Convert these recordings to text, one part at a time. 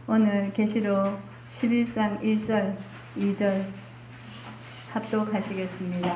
오늘 계시록 11장 1절, 2절 합독하시겠습니다.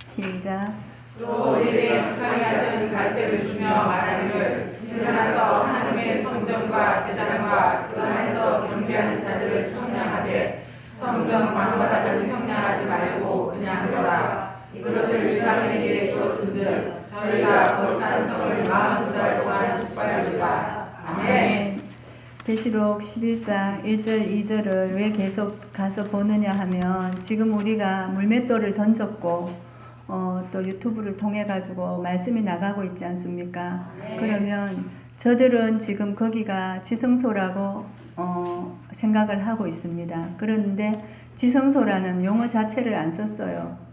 시작. 또 내게 지팡이 같은 갈대를 주며 말하기를 일어나서 하나님의 성전과 제사장과 그 안에서 경배하는 자들을 청량하되 성전 방바닥을 청량하지 말고 그냥 두어라. 이것을 율라멜에게 주었은즉 저희가 거룩한 성을 42달 동안 짓밟으리라. 아멘. 계시록 11장 1절 2절을 왜 계속 가서 보느냐 하면 지금 우리가 물맷돌을 던졌고 또 유튜브를 통해 가지고 말씀이 나가고 있지 않습니까? 그러면 저들은 지금 거기가 지성소라고 생각을 하고 있습니다. 그런데 지성소라는 용어 자체를 안 썼어요.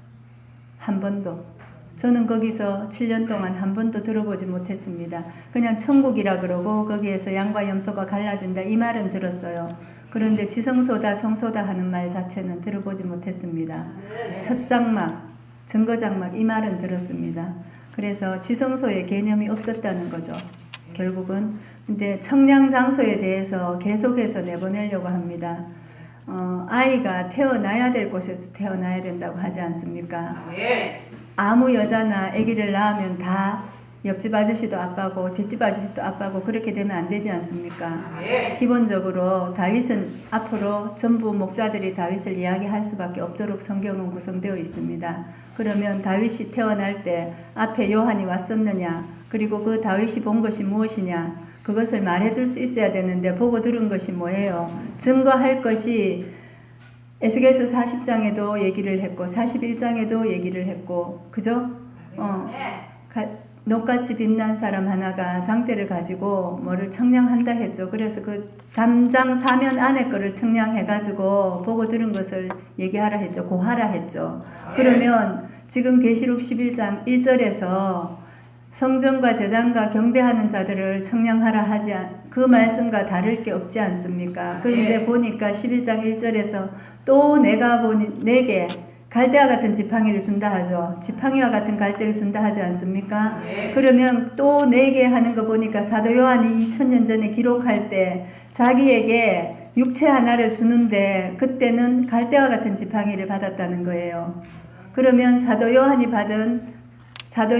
한 번도. 저는 거기서 7년 동안 한 번도 들어보지 못했습니다. 그냥 천국이라 그러고 거기에서 양과 염소가 갈라진다 이 말은 들었어요. 그런데 지성소다 성소다 하는 말 자체는 들어보지 못했습니다. 첫 장막, 증거 장막 이 말은 들었습니다. 그래서 지성소의 개념이 없었다는 거죠. 결국은. 근데 청량 장소에 대해서 계속해서 내보내려고 합니다. 아이가 태어나야 될 곳에서 태어나야 된다고 하지 않습니까? 아무 여자나 아기를 낳으면 다 옆집 아저씨도 아빠고 뒷집 아저씨도 아빠고 그렇게 되면 안 되지 않습니까? 기본적으로 다윗은 앞으로 전부 목자들이 다윗을 이야기할 수밖에 없도록 성경은 구성되어 있습니다. 그러면 다윗이 태어날 때 앞에 요한이 왔었느냐, 그리고 그 다윗이 본 것이 무엇이냐, 그것을 말해줄 수 있어야 되는데 보고 들은 것이 뭐예요? 증거할 것이 에스겔서 40장에도 얘기를 했고 41장에도 얘기를 했고, 그죠? 녹같이 빛난 사람 하나가 장대를 가지고 뭐를 청량한다 했죠. 그래서 그 담장 사면 안에 거를 청량해가지고 보고 들은 것을 얘기하라 했죠. 고하라 했죠. 그러면 지금 계시록 11장 1절에서 성전과 제단과 경배하는 자들을 청량하라 하지 그 말씀과 다를 게 없지 않습니까? 그런데 보니까 11장 1절에서 또 내가 보니 내게 갈대와 같은 지팡이를 준다 하죠. 지팡이와 같은 갈대를 준다 하지 않습니까? 그러면 또 내게 하는 거 보니까 사도 요한이 2000년 전에 기록할 때 자기에게 육체 하나를 주는데 그때는 갈대와 같은 지팡이를 받았다는 거예요. 그러면 사도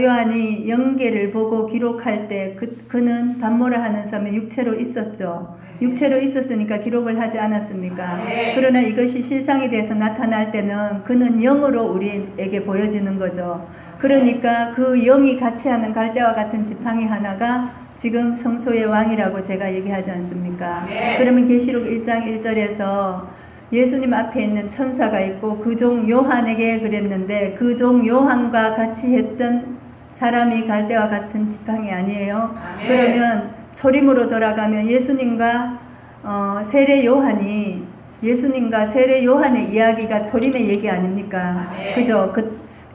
요한이 영계를 보고 기록할 때 그는 밤모라 하는 섬에 육체로 있었죠. 육체로 있었으니까 기록을 하지 않았습니까? 그러나 이것이 실상에 대해서 나타날 때는 그는 영으로 우리에게 보여지는 거죠. 그러니까 그 영이 같이 하는 갈대와 같은 지팡이 하나가 지금 성소의 왕이라고 제가 얘기하지 않습니까? 그러면 계시록 1장 1절에서 예수님 앞에 있는 천사가 있고 그 종 요한에게 그랬는데 그 종 요한과 같이 했던 사람이 갈대와 같은 지팡이 아니에요? 그러면 초림으로 돌아가면 예수님과 세례 요한의 이야기가 초림의 얘기 아닙니까? 그죠?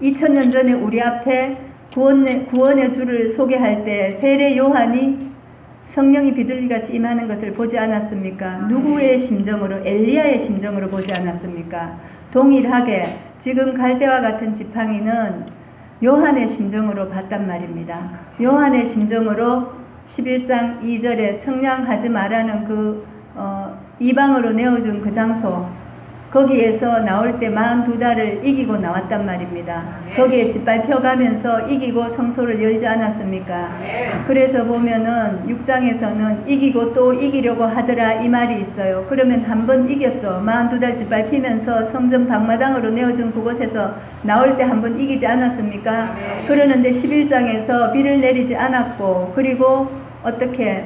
2000년 전에 우리 앞에 구원의 주를 소개할 때 세례 요한이 성령이 비둘기같이 임하는 것을 보지 않았습니까? 누구의 심정으로? 엘리야의 심정으로 보지 않았습니까? 동일하게 지금 갈대와 같은 지팡이는 요한의 심정으로 봤단 말입니다. 요한의 심정으로 11장 2절에 청량하지 말라는 이방으로 내어준 그 장소, 거기에서 나올 때 42달을 이기고 나왔단 말입니다. 거기에 짓밟혀가면서 이기고 성소를 열지 않았습니까? 그래서 보면은 6장에서는 이기고 또 이기려고 하더라 이 말이 있어요. 그러면 한 번 이겼죠. 42달 짓밟히면서 성전 방마당으로 내어준 그곳에서 나올 때 한 번 이기지 않았습니까? 그러는데 11장에서 비를 내리지 않았고, 그리고 어떻게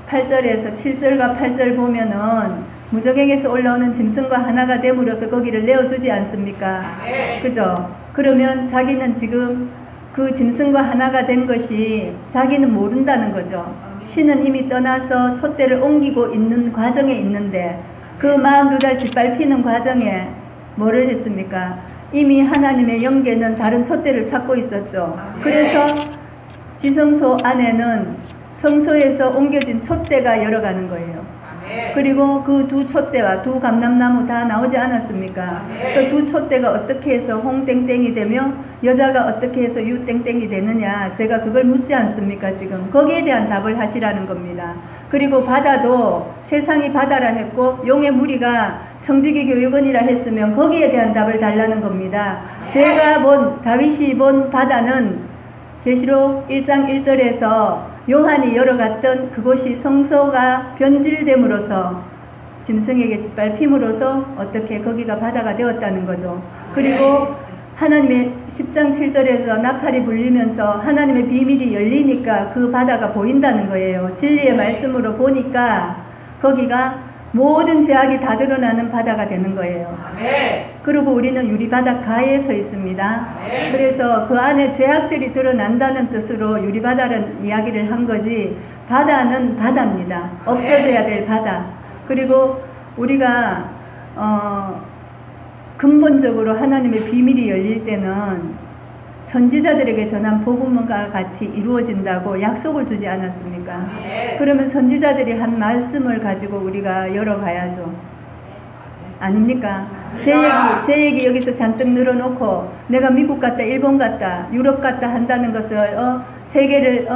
8절에서 7절과 8절 보면은 무저갱에서 올라오는 짐승과 하나가 됨으로써 거기를 내어주지 않습니까? 그죠? 그러면 자기는 지금 그 짐승과 하나가 된 것이 자기는 모른다는 거죠. 신은 이미 떠나서 촛대를 옮기고 있는 과정에 있는데 그 42달 짓밟히는 과정에 뭐를 했습니까? 이미 하나님의 영계는 다른 촛대를 찾고 있었죠. 그래서 지성소 안에는 성소에서 옮겨진 촛대가 열어가는 거예요. 그리고 그 두 촛대와 두 감람나무 다 나오지 않았습니까? 그 두 촛대가 어떻게 해서 홍땡땡이 되며 여자가 어떻게 해서 유땡땡이 되느냐, 제가 그걸 묻지 않습니까? 지금 거기에 대한 답을 하시라는 겁니다. 그리고 바다도 세상이 바다라 했고 용의 무리가 청지기 교육원이라 했으면 거기에 대한 답을 달라는 겁니다. 제가 본, 다윗이 본 바다는 계시록 1장 1절에서 요한이 열어갔던 그곳이 성소가 변질됨으로써 짐승에게 짓밟힘으로써 어떻게 거기가 바다가 되었다는 거죠. 그리고 하나님의 10장 7절에서 나팔이 불리면서 하나님의 비밀이 열리니까 그 바다가 보인다는 거예요. 진리의 말씀으로 보니까 거기가 모든 죄악이 다 드러나는 바다가 되는 거예요. 그리고 우리는 유리바닷가에 서 있습니다. 그래서 그 안에 죄악들이 드러난다는 뜻으로 유리바다라는 이야기를 한 거지, 바다는 바다입니다. 없어져야 될 바다. 그리고 우리가 근본적으로 하나님의 비밀이 열릴 때는 선지자들에게 전한 복음과 같이 이루어진다고 약속을 주지 않았습니까? 그러면 선지자들이 한 말씀을 가지고 우리가 열어가야죠. 아닙니까? 제 얘기 여기서 잔뜩 늘어놓고 내가 미국 갔다 일본 갔다 유럽 갔다 한다는 것을 세계를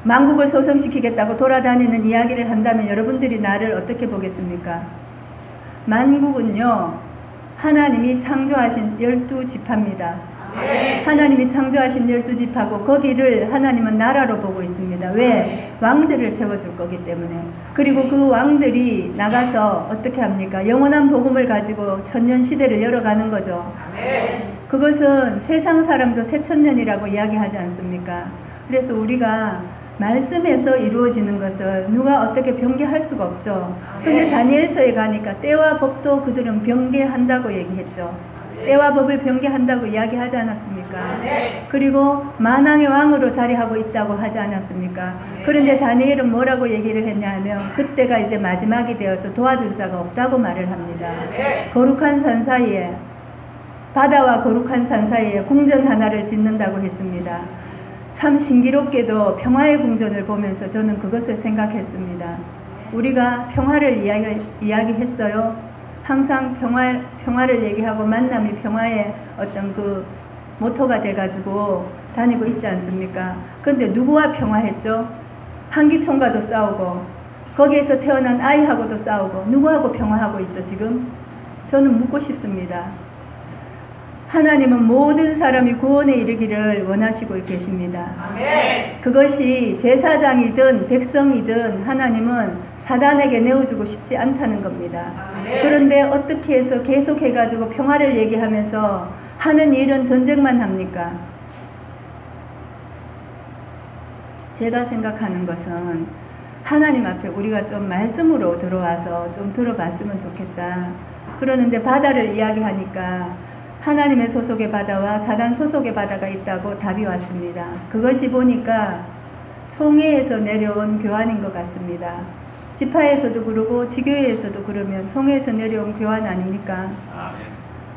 만국을 소성시키겠다고 돌아다니는 이야기를 한다면 여러분들이 나를 어떻게 보겠습니까? 만국은요, 하나님이 창조하신 12지파입니다. 하나님이 창조하신 12지파고 거기를 하나님은 나라로 보고 있습니다. 왜? 왕들을 세워줄 거기 때문에. 그리고 그 왕들이 나가서 어떻게 합니까? 영원한 복음을 가지고 천년시대를 열어가는 거죠. 그것은 세상 사람도 새천년이라고 이야기하지 않습니까? 그래서 우리가 말씀에서 이루어지는 것을 누가 어떻게 변개할 수가 없죠. 근데 다니엘서에 가니까 때와 법도 그들은 변개한다고 얘기했죠. 때와 법을 변개한다고 이야기하지 않았습니까? 그리고 만왕의 왕으로 자리하고 있다고 하지 않았습니까? 그런데 다니엘은 뭐라고 얘기를 했냐면 그때가 이제 마지막이 되어서 도와줄 자가 없다고 말을 합니다. 거룩한 산 사이에, 바다와 거룩한 산 사이에 궁전 하나를 짓는다고 했습니다. 참 신기롭게도 평화의 궁전을 보면서 저는 그것을 생각했습니다. 우리가 평화를 이야기했어요. 항상 평화를 얘기하고 만남이 평화의 어떤 그 모토가 돼가지고 다니고 있지 않습니까? 그런데 누구와 평화했죠? 한기총과도 싸우고 거기에서 태어난 아이하고도 싸우고 누구하고 평화하고 있죠 지금? 저는 묻고 싶습니다. 하나님은 모든 사람이 구원에 이르기를 원하시고 계십니다. 그것이 제사장이든 백성이든 하나님은 사단에게 내어주고 싶지 않다는 겁니다. 그런데 어떻게 해서 계속해가지고 평화를 얘기하면서 하는 일은 전쟁만 합니까? 제가 생각하는 것은 하나님 앞에 우리가 좀 말씀으로 들어와서 좀 들어봤으면 좋겠다. 그러는데 바다를 이야기하니까 하나님의 소속의 바다와 사단 소속의 바다가 있다고 답이 왔습니다. 그것이 보니까 총회에서 내려온 교환인 것 같습니다. 지파에서도 그러고 지교회에서도 그러면 총회에서 내려온 교환 아닙니까?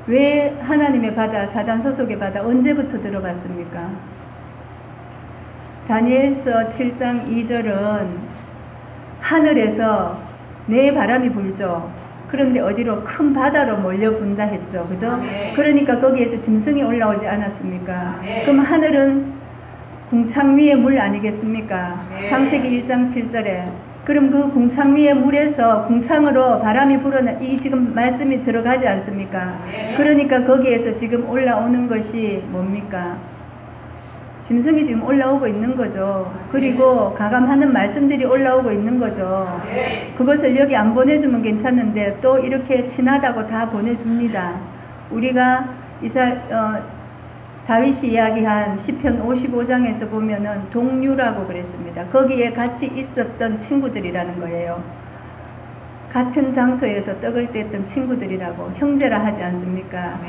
왜 하나님의 바다, 사단 소속의 바다 언제부터 들어봤습니까? 다니엘서 7장 2절은 하늘에서 내 바람이 불죠. 그런데 어디로? 큰 바다로 몰려분다 했죠. 그죠? 그러니까 거기에서 짐승이 올라오지 않았습니까? 그럼 하늘은 궁창 위의 물 아니겠습니까? 창세기 1장 7절에. 그럼 그 궁창 위의 물에서 궁창으로 바람이 불어나, 이 지금 말씀이 들어가지 않습니까? 그러니까 거기에서 지금 올라오는 것이 뭡니까? 짐승이 지금 올라오고 있는 거죠. 그리고 가감하는 말씀들이 올라오고 있는 거죠. 그것을 여기 안 보내주면 괜찮은데 또 이렇게 친하다고 다 보내줍니다. 우리가 다윗이 이야기한 시편 55장에서 보면은 동류라고 그랬습니다. 거기에 같이 있었던 친구들이라는 거예요. 같은 장소에서 떡을 뗐던 친구들이라고 형제라 하지 않습니까?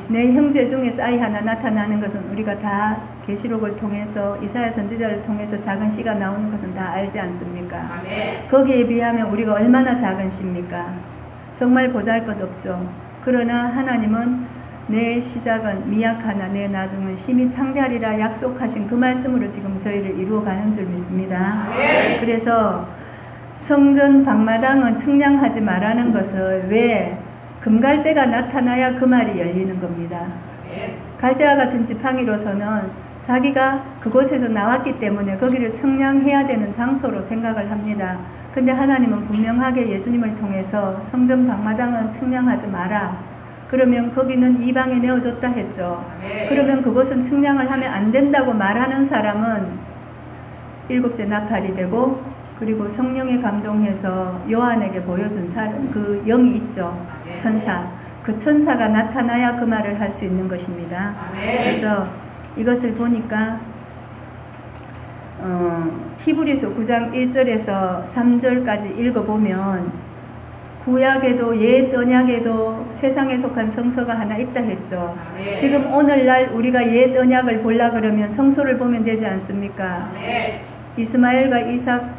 내 형제 중에서 아이 하나 나타나는 것은 우리가 다 계시록을 통해서 이사야 선지자를 통해서 작은 씨가 나오는 것은 다 알지 않습니까? 거기에 비하면 우리가 얼마나 작은 씨입니까? 정말 보잘것없죠. 그러나 하나님은 내 시작은 미약하나 내 나중은 심히 창대하리라 약속하신 그 말씀으로 지금 저희를 이루어가는 줄 믿습니다. 그래서 성전 방마당은 측량하지 말라는 것을 왜 금갈대가 나타나야 그 말이 열리는 겁니다. 갈대와 같은 지팡이로서는 자기가 그곳에서 나왔기 때문에 거기를 측량해야 되는 장소로 생각을 합니다. 근데 하나님은 분명하게 예수님을 통해서 성전 방마당은 측량하지 마라. 그러면 거기는 이방에 내어줬다 했죠. 그러면 그곳은 측량을 하면 안 된다고 말하는 사람은 일곱째 나팔이 되고, 그리고 성령에 감동해서 요한에게 보여준 사람, 그 영이 있죠. 천사. 그 천사가 나타나야 그 말을 할 수 있는 것입니다. 그래서 이것을 보니까 히브리서 9장 1절에서 3절까지 읽어보면 구약에도 옛 언약에도 세상에 속한 성서가 하나 있다 했죠. 지금 오늘날 우리가 옛 언약을 보려 그러면 성소를 보면 되지 않습니까? 이스마엘과 이삭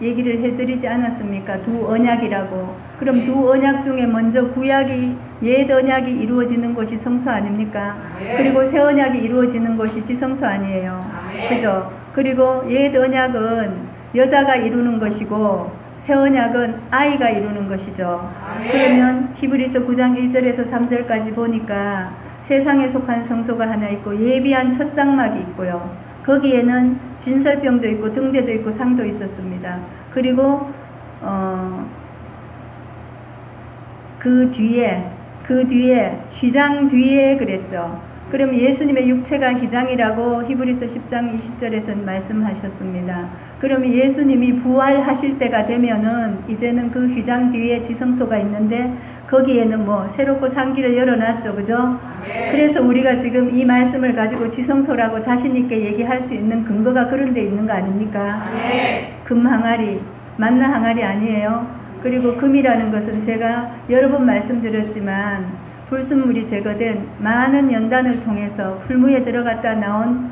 얘기를 해드리지 않았습니까? 두 언약이라고. 그럼 두 언약 중에 먼저 구약이 옛 언약이 이루어지는 곳이 성소 아닙니까? 그리고 새 언약이 이루어지는 곳이 지성소 아니에요. 그죠? 그리고 옛 언약은 여자가 이루는 것이고 새 언약은 아이가 이루는 것이죠. 그러면 히브리서 9장 1절에서 3절까지 보니까 세상에 속한 성소가 하나 있고 예비한 첫 장막이 있고요. 거기에는 진설병도 있고 등대도 있고 상도 있었습니다. 그리고 그 뒤에 휘장 뒤에 그랬죠. 그럼 예수님의 육체가 휘장이라고 히브리서 10장 20절에서 말씀하셨습니다. 그러면 예수님이 부활하실 때가 되면은 이제는 그 휘장 뒤에 지성소가 있는데 거기에는 뭐 새롭고 상기를 열어놨죠. 그죠? 그래서 우리가 지금 이 말씀을 가지고 지성소라고 자신있게 얘기할 수 있는 근거가 그런 데 있는 거 아닙니까? 금 항아리, 만나 항아리 아니에요? 그리고 금이라는 것은 제가 여러 번 말씀드렸지만 불순물이 제거된 많은 연단을 통해서 풀무에 들어갔다 나온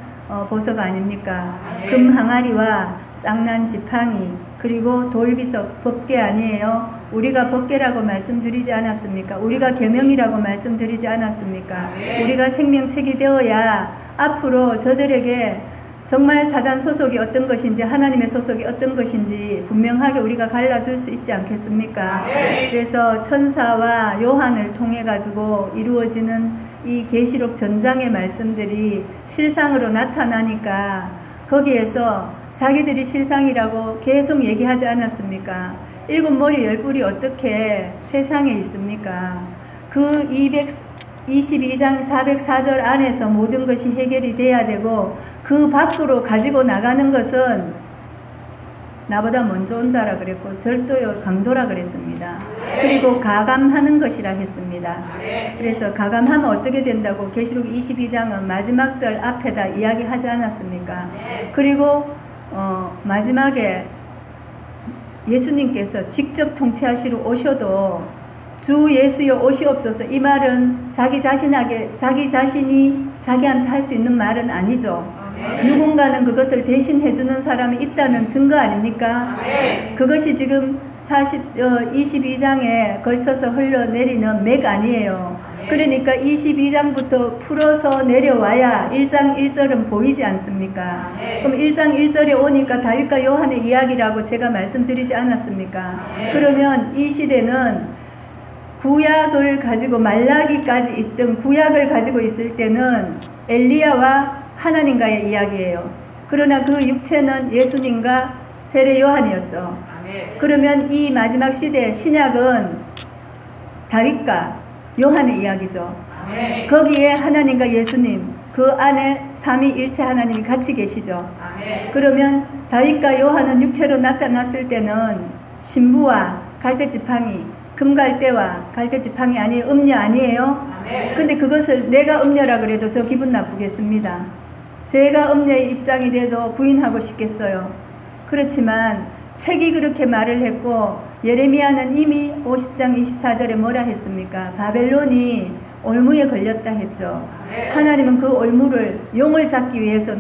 보석 아닙니까? 금 항아리와 쌍난 지팡이 그리고 돌비석 법궤 아니에요? 우리가 법궤라고 말씀드리지 않았습니까? 우리가 계명이라고 말씀드리지 않았습니까? 우리가 생명책이 되어야 앞으로 저들에게 정말 사단 소속이 어떤 것인지 하나님의 소속이 어떤 것인지 분명하게 우리가 갈라줄 수 있지 않겠습니까? 그래서 천사와 요한을 통해 가지고 이루어지는 이 계시록 전장의 말씀들이 실상으로 나타나니까 거기에서 자기들이 실상이라고 계속 얘기하지 않았습니까? 일곱 머리 열 뿔이 어떻게 세상에 있습니까? 그 222장 404절 안에서 모든 것이 해결이 돼야 되고 그 밖으로 가지고 나가는 것은 나보다 먼저 온 자라 그랬고 절도요 강도라 그랬습니다. 그리고 가감하는 것이라 했습니다. 그래서 가감하면 어떻게 된다고 계시록 22장은 마지막 절 앞에다 이야기하지 않았습니까? 그리고 마지막에 예수님께서 직접 통치하시러 오셔도 주 예수여 오시옵소서 이 말은 자기 자신이 자기한테 할 수 있는 말은 아니죠. 누군가는 그것을 대신 해주는 사람이 있다는 증거 아닙니까? 그것이 지금 22장에 걸쳐서 흘러내리는 맥 아니에요. 그러니까 22장부터 풀어서 내려와야 1장 1절은 보이지 않습니까? 그럼 1장 1절에 오니까 다윗과 요한의 이야기라고 제가 말씀드리지 않았습니까? 그러면 이 시대는 구약을 가지고 말라기까지 있던 구약을 가지고 있을 때는 엘리야와 하나님과의 이야기예요. 그러나 그 육체는 예수님과 세례 요한이었죠. 그러면 이 마지막 시대 신약은 다윗과 요한의 이야기죠. 거기에 하나님과 예수님 그 안에 삼위일체 하나님이 같이 계시죠. 그러면 다윗과 요한은 육체로 나타났을 때는 신부와 갈대지팡이 금갈대와 갈대지팡이 아니에요? 음녀 아니에요? 근데 그것을 내가 음녀라 그래도 저 기분 나쁘겠습니다. 제가 음녀의 입장이 돼도 부인하고 싶겠어요. 그렇지만 책이 그렇게 말을 했고 예레미야는 이미 50장 24절에 뭐라 했습니까? 바벨론이 올무에 걸렸다 했죠. 하나님은 그 올무를 용을 잡기 위해서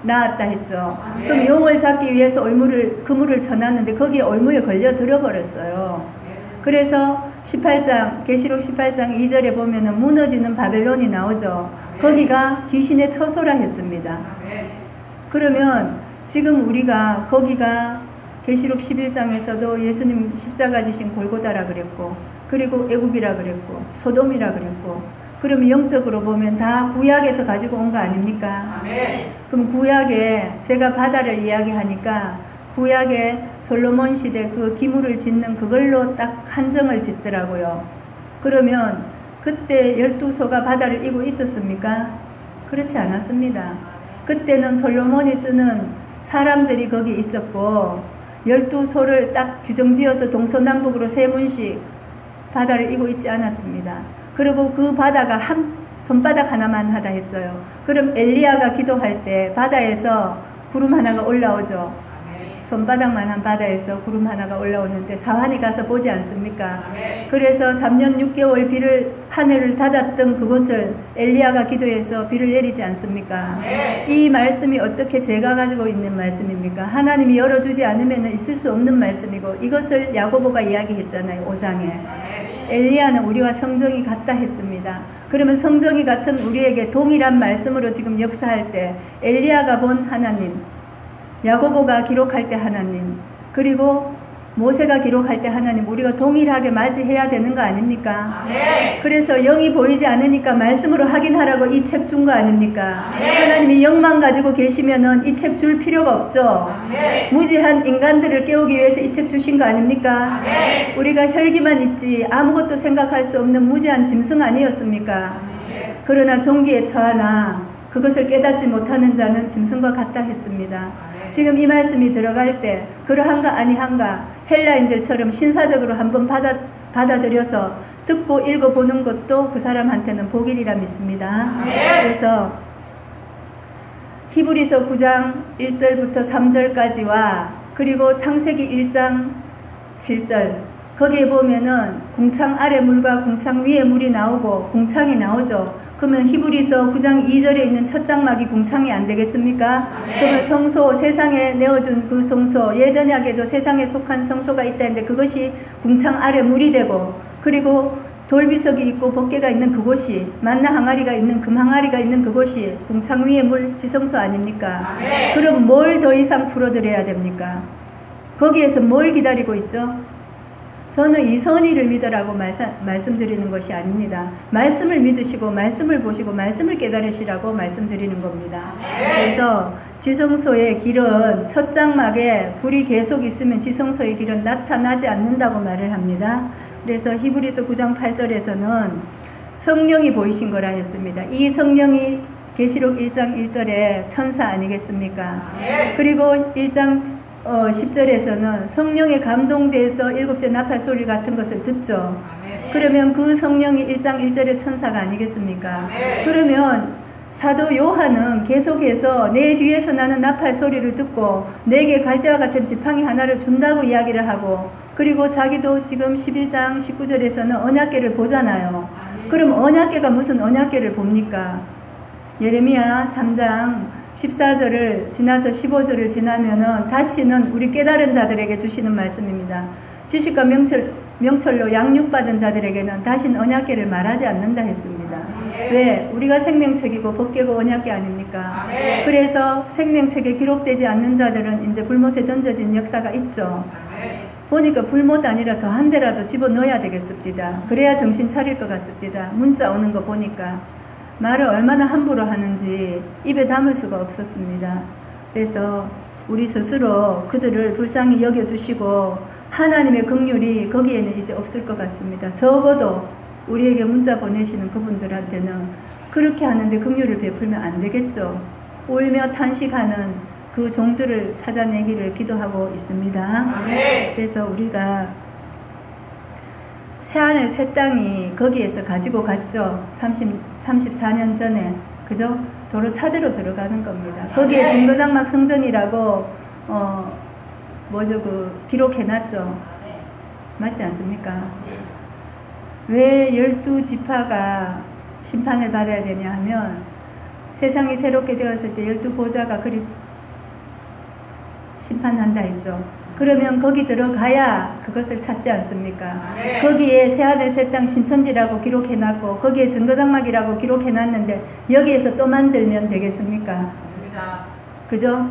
낳았다 했죠. 그럼 용을 잡기 위해서 그물을 쳐놨는데 거기에 올무에 걸려 들어버렸어요. 그래서 18장 계시록 18장 2절에 보면은 무너지는 바벨론이 나오죠. 거기가 귀신의 처소라 했습니다. 그러면 지금 우리가 거기가 계시록 11장에서도 예수님 십자가 지신 골고다라 그랬고, 그리고 애굽이라 그랬고, 소돔이라 그랬고, 그러면 영적으로 보면 다 구약에서 가지고 온 거 아닙니까? 아멘. 그럼 구약에 제가 바다를 이야기하니까 구약에 솔로몬 시대 그 기물을 짓는 그걸로 딱 한정을 짓더라고요. 그러면 그때 12소가 바다를 이고 있었습니까? 그렇지 않았습니다. 그때는 솔로몬이 쓰는 사람들이 거기 있었고 12소를 딱 규정지어서 동서남북으로 세 문씩 바다를 이고 있지 않았습니다. 그리고 그 바다가 한 손바닥 하나만 하다 했어요. 그럼 엘리야가 기도할 때 바다에서 구름 하나가 올라오죠. 손바닥만한 바다에서 구름 하나가 올라오는데 사환이 가서 보지 않습니까? 그래서 3년 6개월 비를 하늘을 닫았던 그곳을 엘리야가 기도해서 비를 내리지 않습니까? 이 말씀이 어떻게 제가 가지고 있는 말씀입니까? 하나님이 열어주지 않으면 있을 수 없는 말씀이고 이것을 야고보가 이야기했잖아요. 5장에. 엘리야는 우리와 성정이 같다 했습니다. 그러면 성정이 같은 우리에게 동일한 말씀으로 지금 역사할 때 엘리야가 본 하나님, 야고보가 기록할 때 하나님, 그리고 모세가 기록할 때 하나님, 우리가 동일하게 맞이해야 되는 거 아닙니까? 그래서 영이 보이지 않으니까 말씀으로 확인하라고 이 책 준 거 아닙니까? 하나님이 영만 가지고 계시면은 이 책 줄 필요가 없죠. 무지한 인간들을 깨우기 위해서 이 책 주신 거 아닙니까? 우리가 혈기만 있지 아무것도 생각할 수 없는 무지한 짐승 아니었습니까? 그러나 종기에 처하나 그것을 깨닫지 못하는 자는 짐승과 같다 했습니다. 지금 이 말씀이 들어갈 때 그러한가 아니한가 헬라인들처럼 신사적으로 한번 받아들여서 듣고 읽어보는 것도 그 사람한테는 복이라 믿습니다. 그래서 히브리서 9장 1절부터 3절까지와 그리고 창세기 1장 7절 거기에 보면은 궁창 아래 물과 궁창 위에 물이 나오고 궁창이 나오죠. 그러면 히브리서 9장 2절에 있는 첫 장막이 궁창이 안 되겠습니까? 그러면 성소, 세상에 내어준 그 성소, 예언약에도 세상에 속한 성소가 있다 했는데 그것이 궁창 아래 물이 되고 그리고 돌비석이 있고 법궤가 있는 그곳이 만나 항아리가 있는 금 항아리가 있는 그곳이 궁창 위에 물 지성소 아닙니까? 그럼 뭘 더 이상 풀어드려야 됩니까? 거기에서 뭘 기다리고 있죠? 저는 이 선의를 믿으라고 말씀드리는 것이 아닙니다. 말씀을 믿으시고 말씀을 보시고 말씀을 깨달으시라고 말씀드리는 겁니다. 그래서 지성소의 길은 첫 장막에 불이 계속 있으면 지성소의 길은 나타나지 않는다고 말을 합니다. 그래서 히브리서 9장 8절에서는 성령이 보이신 거라 했습니다. 이 성령이 계시록 1장 1절에 천사 아니겠습니까? 그리고 1장 10절에서는 성령에 감동돼서 일곱째 나팔 소리 같은 것을 듣죠. 그러면 그 성령이 1장 1절의 천사가 아니겠습니까? 그러면 사도 요한은 계속해서 내 뒤에서 나는 나팔 소리를 듣고 내게 갈대와 같은 지팡이 하나를 준다고 이야기를 하고 그리고 자기도 지금 11장 19절에서는 언약궤를 보잖아요. 그럼 언약궤가 무슨 언약궤를 봅니까? 예레미야 3장 14절을 지나서 15절을 지나면은 다시는 우리 깨달은 자들에게 주시는 말씀입니다. 지식과 명철로 양육받은 자들에게는 다시는 언약궤를 말하지 않는다 했습니다. 왜? 우리가 생명책이고 법궤고 언약궤 아닙니까? 그래서 생명책에 기록되지 않는 자들은 이제 불못에 던져진 역사가 있죠. 보니까 불못 아니라 더 한 대라도 집어넣어야 되겠습니다. 그래야 정신 차릴 것 같습니다. 문자 오는 거 보니까 말을 얼마나 함부로 하는지 입에 담을 수가 없었습니다. 그래서 우리 스스로 그들을 불쌍히 여겨주시고 하나님의 긍휼이 거기에는 이제 없을 것 같습니다. 적어도 우리에게 문자 보내시는 그분들한테는 그렇게 하는데 긍휼을 베풀면 안 되겠죠. 울며 탄식하는 그 종들을 찾아내기를 기도하고 있습니다. 그래서 우리가 새하늘 새 땅이 거기에서 가지고 갔죠. 34년 전에 그죠? 도로 찾으러 들어가는 겁니다. 거기에 증거장막 성전이라고 기록해놨죠. 맞지 않습니까? 왜 12지파가 심판을 받아야 되냐 하면 세상이 새롭게 되었을 때 12보좌가 그리 심판한다 했죠. 그러면 거기 들어가야 그것을 찾지 않습니까? 거기에 새하늘 새 땅 신천지라고 기록해놨고 거기에 증거장막이라고 기록해놨는데 여기에서 또 만들면 되겠습니까? 그죠?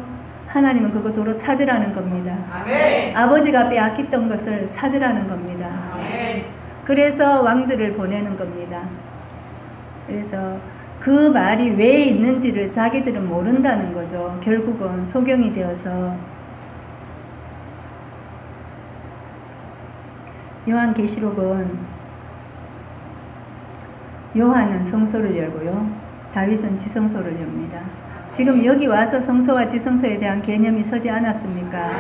하나님은 그거 도로 찾으라는 겁니다. 아멘. 아버지가 빼앗겼던 것을 찾으라는 겁니다. 아멘. 그래서 왕들을 보내는 겁니다. 그래서 그 말이 왜 있는지를 자기들은 모른다는 거죠. 결국은 소경이 되어서. 요한계시록은 요한은 성소를 열고요. 다윗은 지성소를 엽니다. 지금 여기 와서 성소와 지성소에 대한 개념이 서지 않았습니까?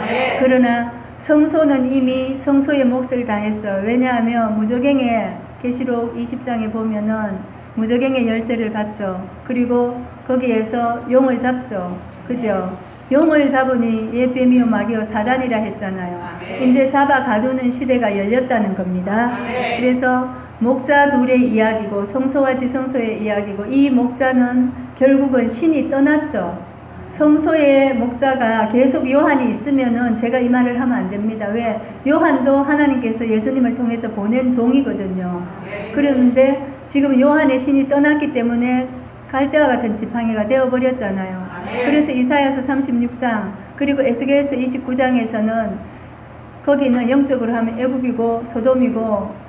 그러나 성소는 이미 성소의 몫을 다했어. 왜냐하면 무저갱의 계시록 20장에 보면은 무저갱의 열쇠를 받죠. 그리고 거기에서 용을 잡죠. 그죠? 용을 잡으니 예배미오 마귀오 사단이라 했잖아요. 이제 잡아 가두는 시대가 열렸다는 겁니다. 그래서 목자 둘의 이야기고 성소와 지성소의 이야기고, 이 목자는 결국은 신이 떠났죠. 성소의 목자가 계속 요한이 있으면은 제가 이 말을 하면 안 됩니다. 왜? 요한도 하나님께서 예수님을 통해서 보낸 종이거든요. 그런데 지금 요한의 신이 떠났기 때문에 갈대와 같은 지팡이가 되어버렸잖아요. 그래서 이사야서 36장 그리고 에스겔서 29장에서는 거기는 영적으로 하면 애굽이고 소돔이고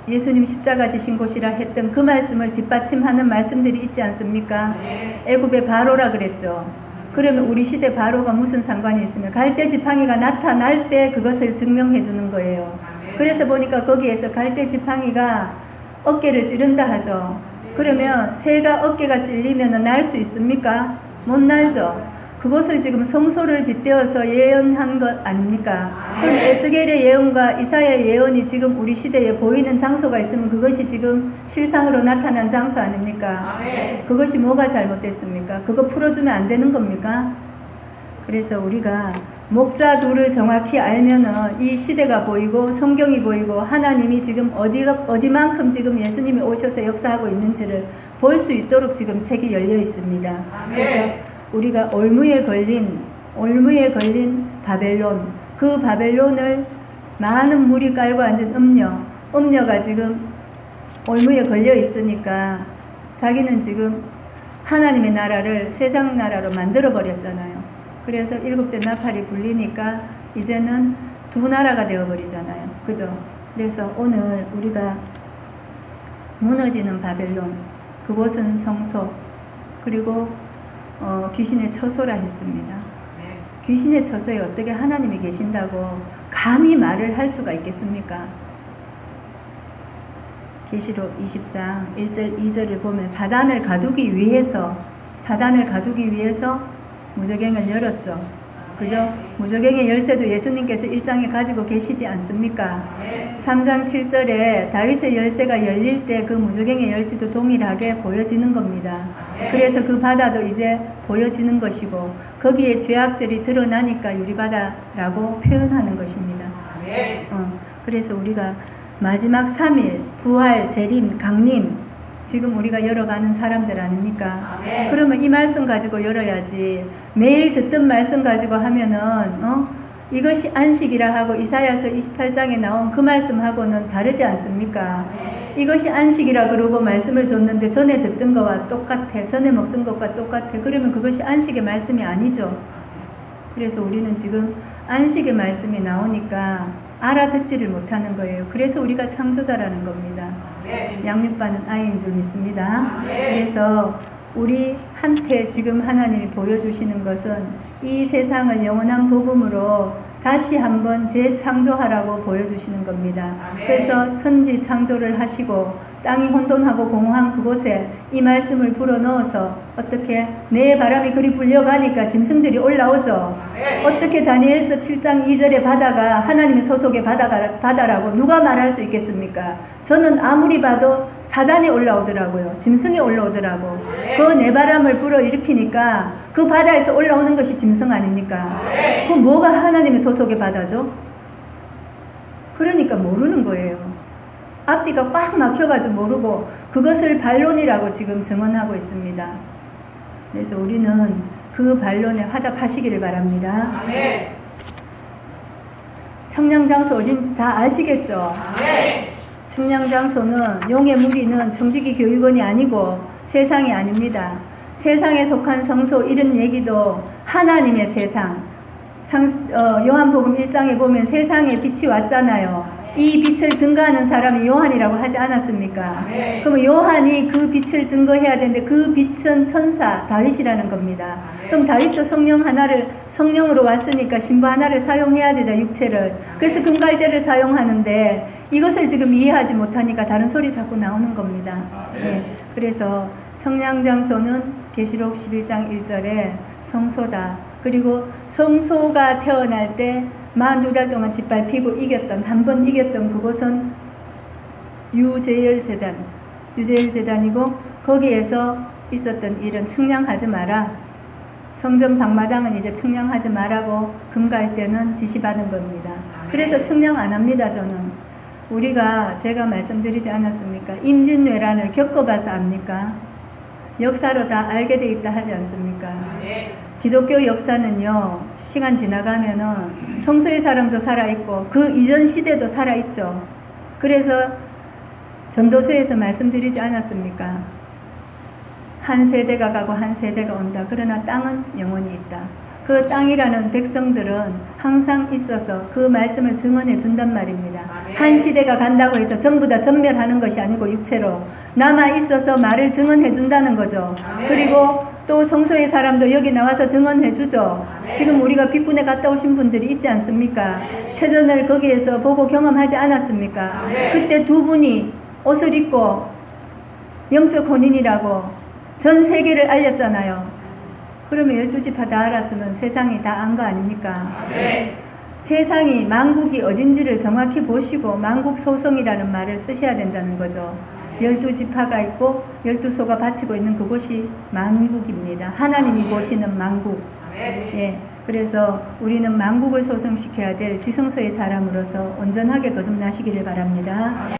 예수님 십자가 지신 곳이라 했던 그 말씀을 뒷받침하는 말씀들이 있지 않습니까? 애굽의 바로라 그랬죠. 그러면 우리 시대 바로가 무슨 상관이 있으면 갈대 지팡이가 나타날 때 그것을 증명해 주는 거예요. 그래서 보니까 거기에서 갈대 지팡이가 어깨를 찌른다 하죠. 그러면 새가 어깨가 찔리면 날 수 있습니까? 못 날죠. 그것을 지금 성소를 빗대어서 예언한 것 아닙니까? 그럼 에스겔의 예언과 이사야의 예언이 지금 우리 시대에 보이는 장소가 있으면 그것이 지금 실상으로 나타난 장소 아닙니까? 그것이 뭐가 잘못됐습니까? 그거 풀어주면 안 되는 겁니까? 그래서 우리가 목자 둘을 정확히 알면은 이 시대가 보이고 성경이 보이고 하나님이 지금 어디만큼 지금 예수님이 오셔서 역사하고 있는지를 볼 수 있도록 지금 책이 열려 있습니다. 그래서 우리가 올무에 걸린 바벨론, 그 바벨론을 많은 물이 깔고 앉은 음녀가 지금 올무에 걸려 있으니까 자기는 지금 하나님의 나라를 세상 나라로 만들어 버렸잖아요. 그래서 일곱째 나팔이 불리니까 이제는 두 나라가 되어 버리잖아요. 그죠? 그래서 오늘 우리가 무너지는 바벨론, 그곳은 성소, 그리고 귀신의 처소라 했습니다. 귀신의 처소에 어떻게 하나님이 계신다고 감히 말을 할 수가 있겠습니까? 계시록 20장 1절 2절을 보면 사단을 가두기 위해서 무저갱을 열었죠. 그죠? 무저갱의 열쇠도 예수님께서 1장에 가지고 계시지 않습니까? 3장 7절에 다윗의 열쇠가 열릴 때 그 무저갱의 열쇠도 동일하게 보여지는 겁니다. 그래서 그 바다도 이제 보여지는 것이고 거기에 죄악들이 드러나니까 유리바다라고 표현하는 것입니다. 그래서 우리가 마지막 3일 부활, 재림, 강림 지금 우리가 열어가는 사람들 아닙니까? 그러면 이 말씀 가지고 열어야지. 매일 듣던 말씀 가지고 하면은 이것이 안식이라 하고 이사야서 28장에 나온 그 말씀하고는 다르지 않습니까? 이것이 안식이라 그러고 말씀을 줬는데 전에 듣던 거와 똑같아. 전에 먹던 것과 똑같아. 그러면 그것이 안식의 말씀이 아니죠. 그래서 우리는 지금 안식의 말씀이 나오니까 알아듣지를 못하는 거예요. 그래서 우리가 창조자라는 겁니다. 양육받는 아이인 줄 믿습니다. 그래서 우리한테 지금 하나님이 보여주시는 것은 이 세상을 영원한 복음으로 다시 한번 재창조하라고 보여주시는 겁니다. 그래서 천지 창조를 하시고 땅이 혼돈하고 공허한 그곳에 이 말씀을 불어넣어서 어떻게 내 바람이 그리 불려가니까 짐승들이 올라오죠. 어떻게 다니엘서 7장 2절의 바다가 하나님의 소속의 바다라고 누가 말할 수 있겠습니까? 저는 아무리 봐도 사단이 올라오더라고요. 짐승이 올라오더라고. 그 내 바람을 불어일으키니까 그 바다에서 올라오는 것이 짐승 아닙니까? 그럼 뭐가 하나님의 소속의 바다죠? 그러니까 모르는 거예요. 앞뒤가 꽉 막혀가지고 모르고 그것을 반론이라고 지금 증언하고 있습니다. 그래서 우리는 그 반론에 화답하시기를 바랍니다. 청량장소 어딘지 다 아시겠죠? 청량장소는 용의 무리는 청지기 교육원이 아니고 세상이 아닙니다. 세상에 속한 성소 이런 얘기도 하나님의 세상. 요한복음 1장에 보면 세상에 빛이 왔잖아요. 이 빛을 증거하는 사람이 요한이라고 하지 않았습니까? 그럼 요한이 그 빛을 증거해야 되는데 그 빛은 천사 다윗이라는 겁니다. 그럼 다윗도 성령으로 왔으니까 신부 하나를 사용해야 되죠, 육체를. 그래서 금갈대를 사용하는데 이것을 지금 이해하지 못하니까 다른 소리 자꾸 나오는 겁니다. 네. 그래서 청량장소는 계시록 11장 1절에 성소다. 그리고 성소가 태어날 때 42달 동안 짓밟히고 이겼던, 한 번 이겼던 그곳은 유재열재단이고 거기에서 있었던 일은 측량하지 마라. 성전 방마당은 이제 측량하지 말라고 금갈대는 지시받은 겁니다. 그래서 측량 안 합니다, 저는. 제가 말씀드리지 않았습니까? 임진왜란을 겪어봐서 압니까? 역사로 다 알게 돼 있다 하지 않습니까? 기독교 역사는요, 시간 지나가면은 성소의 사람도 살아있고 그 이전 시대도 살아있죠. 그래서 전도서에서 말씀드리지 않았습니까? 한 세대가 가고 한 세대가 온다. 그러나 땅은 영원히 있다. 그 땅이라는 백성들은 항상 있어서 그 말씀을 증언해 준단 말입니다. 한 시대가 간다고 해서 전부 다 전멸하는 것이 아니고 육체로 남아 있어서 말을 증언해 준다는 거죠. 그리고 또 성소의 사람도 여기 나와서 증언해 주죠. 지금 우리가 빅군에 갔다 오신 분들이 있지 않습니까? 체전을 거기에서 보고 경험하지 않았습니까? 그때 두 분이 옷을 입고 영적 혼인이라고 전 세계를 알렸잖아요. 그러면 12지파 다 알았으면 세상이 다 안 거 아닙니까? 세상이 만국이 어딘지를 정확히 보시고 만국소성이라는 말을 쓰셔야 된다는 거죠. 12지파가 있고 12소가 바치고 있는 그곳이 만국입니다. 하나님이 보시는 만국. 예, 그래서 우리는 만국을 소성시켜야 될 지성소의 사람으로서 온전하게 거듭나시기를 바랍니다.